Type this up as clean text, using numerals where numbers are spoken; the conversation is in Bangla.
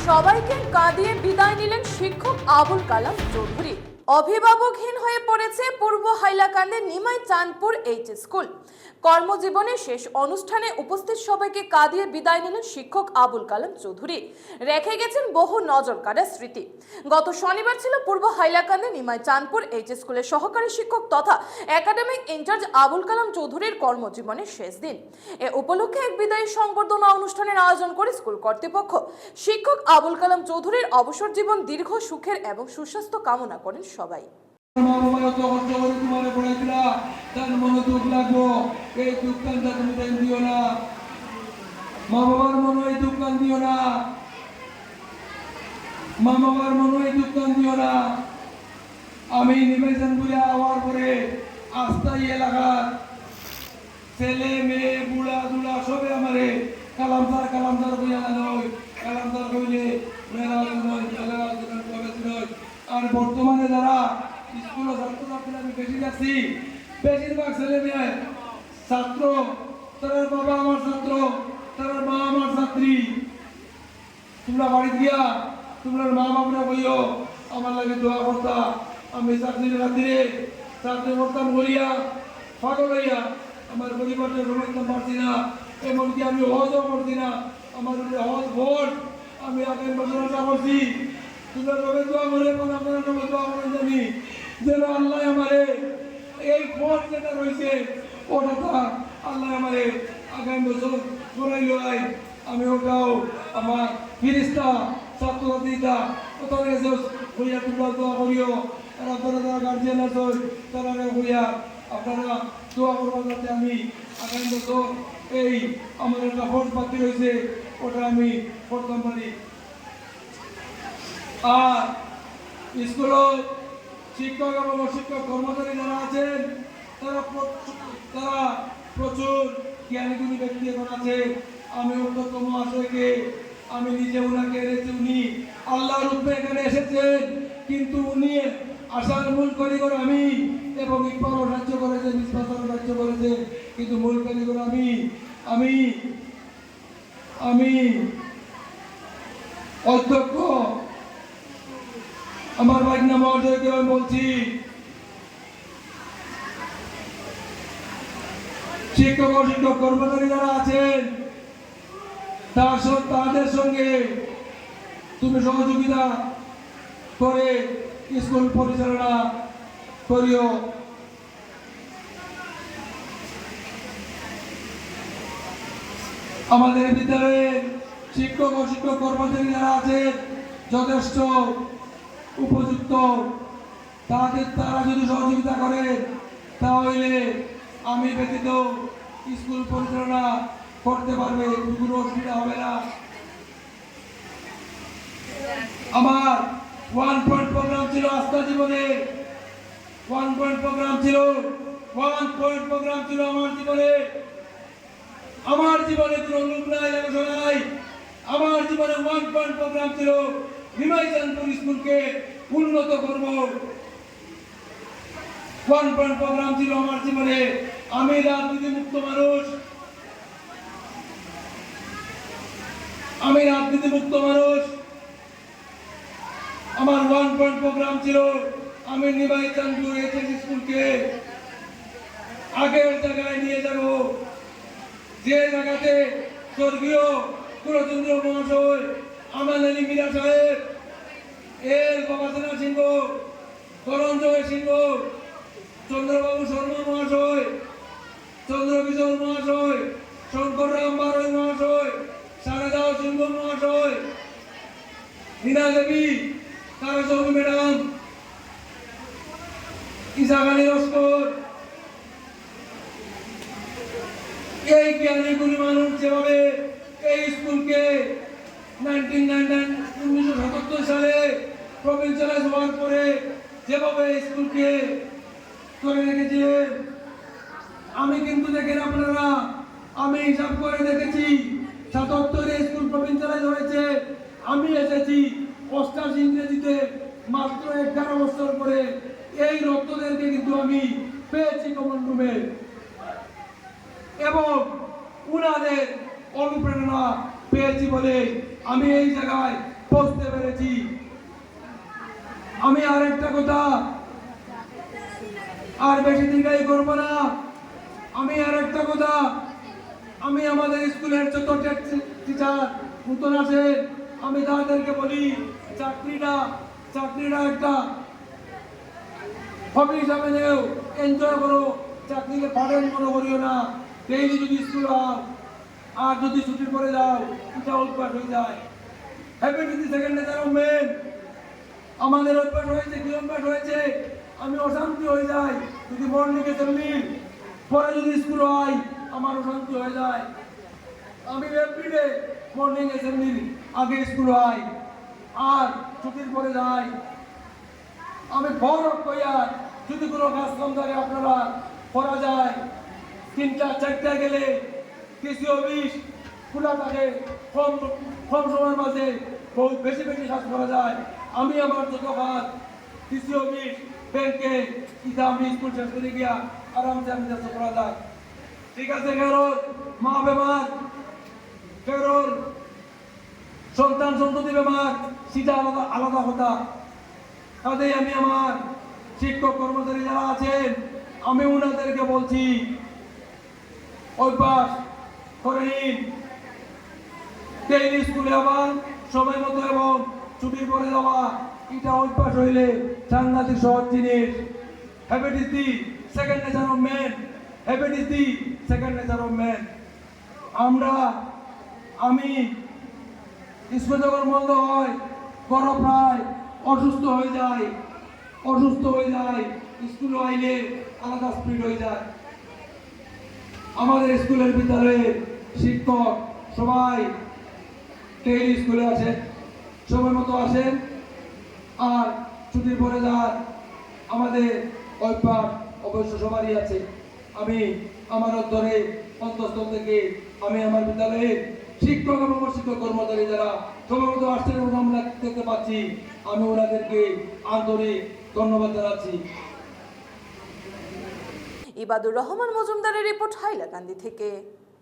সবাইকে কাঁদিয়ে বিদায় নিলেন শিক্ষক আবুল কালাম চৌধুরী। অভিভাবকহীন হয়ে পড়েছে পূর্ব হাইলাকান্দির নিমাই চাঁদপুর এইচ স্কুল। কর্মজীবনের শেষ অনুষ্ঠানে উপস্থিত সবাইকে কাঁদিয়ে বিদায় নিলেন শিক্ষক আবুল কালাম চৌধুরী। রেখে গেছেন বহু নজর কাড়া স্মৃতি। গত শনিবার ছিল পূর্ব হাইলাকান্দি নিমাই চাঁদপুর এইচ স্কুলের সহকারী শিক্ষক তথা একাডেমিক ইনচার্জ আবুল কালাম চৌধুরীর কর্মজীবনের শেষ দিন। এ উপলক্ষে এক বিদায়ী সংবর্ধনা অনুষ্ঠানের আয়োজন করে স্কুল কর্তৃপক্ষ। শিক্ষক আবুল কালাম চৌধুরীর অবসর জীবন দীর্ঘ সুখের এবং সুস্বাস্থ্য কামনা করেন সবাই। আমি নিবেদন করে আওয়ার পরে আস্থাই এলাকার ছেলে মেয়ে বুড়া দুড়া সবে আমারে কালামদার কইয়া নয়, কালামদার কইলে আর বর্তমানে যারা স্কুল ছাত্রছাত্রী আমি বেশি যাচ্ছি, বেশিরভাগ ছেলে মেয়ে ছাত্র, তার বাবা আমার ছাত্র, তার মা আমার ছাত্রী। তোমরা বাড়ি দিয়া তোমরা মা বাপরা কইও আমার লাগে দোয়া করতা। আমি চাকরির রাত্রে চাকরি করতাম বলিয়া পাগল হইয়া আমার পরিবারটা রক্ষা পারছি না, এমনকি আমি হজও করছি না। আমার হজ ভোট আমি আগের বছর আশা করছি। তোমরা রবে দোয়া করে এখন আপনারা রবে দোয়া করে জানি যেন আল্লাহ আমারে এই ভোট যেটা রয়েছে ওটা আল্লাহ আমারে আগামী বছর করাই লয়। আমি ওটাও আমার ফিরিস্তা ছাত্রছাত্রীটা ওটার কাছে হইয়া তোমরা দোয়া করিও। আর আপনারা যারা গার্জিয়ান আছে তারা হইয়া আপনারা দোয়া করবার যাতে আমি আগামী বছর এই আমার একটা ভোট বাকি রয়েছে ওটা আমি করতাম পারি। আর স্কুল শিক্ষক এবং অশিক্ষক কর্মচারী যারা আছেন তারা প্রচুর জ্ঞানী গুণী ব্যক্তি এখন আছে। আমি অত্যন্ত মহাশয়কে আমি নিজে উনাকে এনেছি, উনি আল্লাহর রূপে এখানে এসেছেন, কিন্তু উনি আসার মূল কারিগর আমি এবং ইকবালও সাহায্য করেছে, মিসবাসও সাহায্য করেছে, কিন্তু মূল কারিগর আমি অধ্যক্ষ আমার ভাগনা মহাশয়কে আমি বলছি, শিক্ষক অশিক্ষক কর্মচারী যারা আছেন তাদের সঙ্গে তুমি সহযোগিতা করে স্কুল পরিচালনা করিও। আমাদের বিদ্যালয়ে শিক্ষক ও শিক্ষক কর্মচারী যারা আছেন যথেষ্ট উপযুক্ত, তারা যদি সহযোগিতা করে তাহলে আমি ব্যতীত স্কুল পরিচালনা করতে পারবে, কোনো অসুবিধা হবে না। আমার 1 পয়েন্ট প্রোগ্রাম ছিল আস্থা জীবনে, 1 পয়েন্ট প্রোগ্রাম ছিল আমার জীবনে কোনো লোক নাই, নাই আমার জীবনে 1 পয়েন্ট প্রোগ্রাম ছিল নিমাই চাঁদপুর স্কুলকে উন্নত করব। 1 পয়েন্ট প্রোগ্রাম ছিল আমার জীবনে। আমি রাজনীতি মুক্ত মানুষ, আমার 1 পয়েন্ট প্রোগ্রাম ছিল আমি নিমাই চাঁদপুর এইচএস স্কুলকে আগের জায়গায় নিয়ে যাব, যে জায়গাতে স্বর্গীয় পুরচন্দ্র মহাশয়, আমার আলী মীরা সাহেব, এর বাবাসেনা সিংহ, করঞ্জয় সিংহ, চন্দ্রবাবু শর্মা মহাশয়, চন্দ্রকিশোর মহাশয়, শঙ্কর রাম বারৈ মহাশয়, সারদাও সিংহ মহাশয়, মীনা দেবী, তারাসৌমী ম্যাডাম, ইসাগানি লস্কর, এই জ্ঞানী গুণী মানুষ যেভাবে এই স্কুলকে 1977 সালে প্রভিন্সিয়ালাইজ হওয়ার পরে যেভাবে স্কুলকে করে রেখেছে, আমি কিন্তু দেখেন আপনারা, আমি হিসাব করে দেখেছি 77-এ স্কুল প্রভিন্সিয়ালাইজ হয়েছে, আমি এসেছি 88 ইংরেজিতে মাত্র 11 বছর পরে। এই রক্তদেরকে কিন্তু আমি পেয়েছি কমন রুমে এবং উনাদের অনুপ্রেরণা পেয়েছি বলে আমি এই জায়গায় পৌঁছতে পেরেছি। আমি আর একটা কথা আর বেশি দীর্ঘায়ী করবো না। আমি আর একটা কথা, আমি আমাদের স্কুলের যত টিচার নতুন আছেন, আমি তাদেরকে বলি চাকরিটা একটা হবি হিসাবে নেও, এনজয় করো, চাকরিকে পারেন মনে করিও না। ডেইলি যদি স্কুল হও আর যদি ছুটির পরে যাও, এটা অভ্যাস হয়ে যায়। Habit to the second nature of men. আমাদের অভ্যাস হয়েছে, কি অভ্যাস হয়েছে, আমি অশান্তি হয়ে যাই যদি মর্নিং অ্যাসেম্বলি পরে যদি স্কুল হয়, আমার অশান্তি হয়ে যায়। আমি এভরিডে মর্নিং অ্যাসেম্বলি আগে স্কুল হয় আর ছুটির পরে যাই। আমি বড় কইয়া যদি কোনো কাজ কাম থাকে আপনারা করা যায়, 3টা 4টা গেলে কৃষি অফিস খোলা থাকে, কম সময়ের মাঝে বহু বেশি কাজ করা যায়। আমি আমার যত কাজ কৃষি অফিস ব্যাংকে ইটা আমি স্কুল শেষ করে গিয়া আরামসে আমি চেষ্টা করা যায়। ঠিক আছে, কারোর মা বেমার, কারোর সন্তান সন্ততি বেমার, সেটা আলাদা আলাদা কথা। কাজেই আমি আমার শিক্ষক কর্মচারী যারা আছেন, আমি উনাদেরকে বলছি অভ্যাস করে নিন। ডেইলি স্কুলে আবার সময় মতো এবং ছুটির পরে যাওয়া, এটা অভ্যাস হইলে সাংঘাতিক সহজ জিনিস। Habit is the second nature of man. Habit is the second nature of man. আমি স্কুল যখন বন্ধ হয়, বড় প্রায় অসুস্থ হয়ে যায়, স্কুল আইলে আলাদা স্পিড হয়ে যায়। আমাদের স্কুলের বিদ্যালয়ের শিক্ষক সবাই ডেইলি স্কুলে আসেন, সময় মতো আসেন আর ছুটির পরে যান। আমাদের অভ্যাস অবশ্য সবারই আছে। আমি আমার অন্তরে অন্তঃস্থল থেকে আমি আমার বিদ্যালয়ের শিক্ষক এবং শিক্ষক কর্মচারী যারা সময় মতো আসছেন এবং আমরা দেখতে পাচ্ছি, আমি ওনাদেরকে আন্তরিক ধন্যবাদ জানাচ্ছি। ইবাদুর রহমান মজুমদারের রিপোর্ট, হাইলাকান্দি থেকে।